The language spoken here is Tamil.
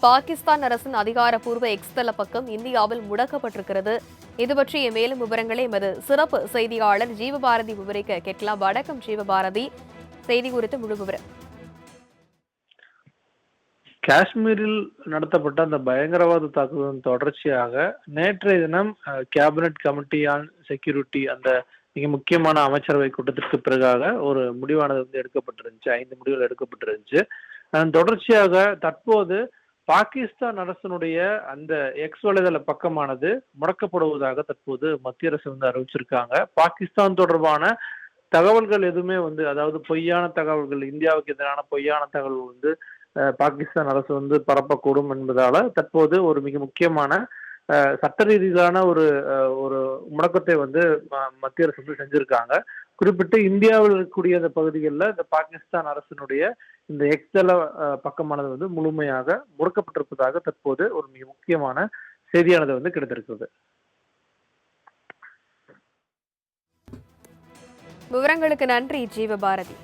பாகிஸ்தான் அரசின் அதிகாரப்பூர்வ எக்ஸ் தள பக்கம் இந்தியாவில் முடக்கப்பட்டிருக்கிறது. இது பற்றிய மேலும் விவரங்களை எமது சிறப்பு செய்தியாளர் ஜீவபாரதி விவரிக்க கேட்கலாம். வணக்கம் ஜீவபாரதி, செய்தி குறித்து முழு விவரம். காஷ்மீரில் நடத்தப்பட்ட அந்த பயங்கரவாத தாக்குதலின் தொடர்ச்சியாக நேற்றைய தினம் கேபினட் கமிட்டி ஆன் செக்யூரிட்டி அந்த மிக முக்கியமான அமைச்சரவை கூட்டத்திற்கு பிறகாக ஒரு முடிவானது எடுக்கப்பட்டிருந்துச்சு. 5 முடிவுகள் எடுக்கப்பட்டிருந்துச்சு. அதன் தொடர்ச்சியாக தற்போது பாகிஸ்தான் அரசனுடைய அந்த எக்ஸ் வலைதள பக்கமானது முடக்கப்படுவதாக தற்போது மத்திய அரசு அறிவிச்சிருக்காங்க. பாகிஸ்தான் தொடர்பான தகவல்கள் எதுவுமே அதாவது பொய்யான தகவல்கள், இந்தியாவுக்கு எதிரான பொய்யான தகவல் பாகிஸ்தான் அரசு பரப்பக்கூடும் என்பதால தற்போது ஒரு மிக முக்கியமான சட்ட ரீதியிலான ஒரு ஒரு முடக்கத்தை மத்திய அரசு செஞ்சிருக்காங்க. குறிப்பிட்டு இந்தியாவில் இருக்கக்கூடிய அந்த பகுதிகளில் இந்த பாகிஸ்தான் அரசினுடைய இந்த எக்ஸ் தள பக்கமானது முழுமையாக முடக்கப்பட்டிருப்பதாக தற்போது ஒரு மிக முக்கியமான செய்தியானது கிடைத்திருக்கிறது. விவரங்களுக்கு நன்றி ஜீவபாரதி.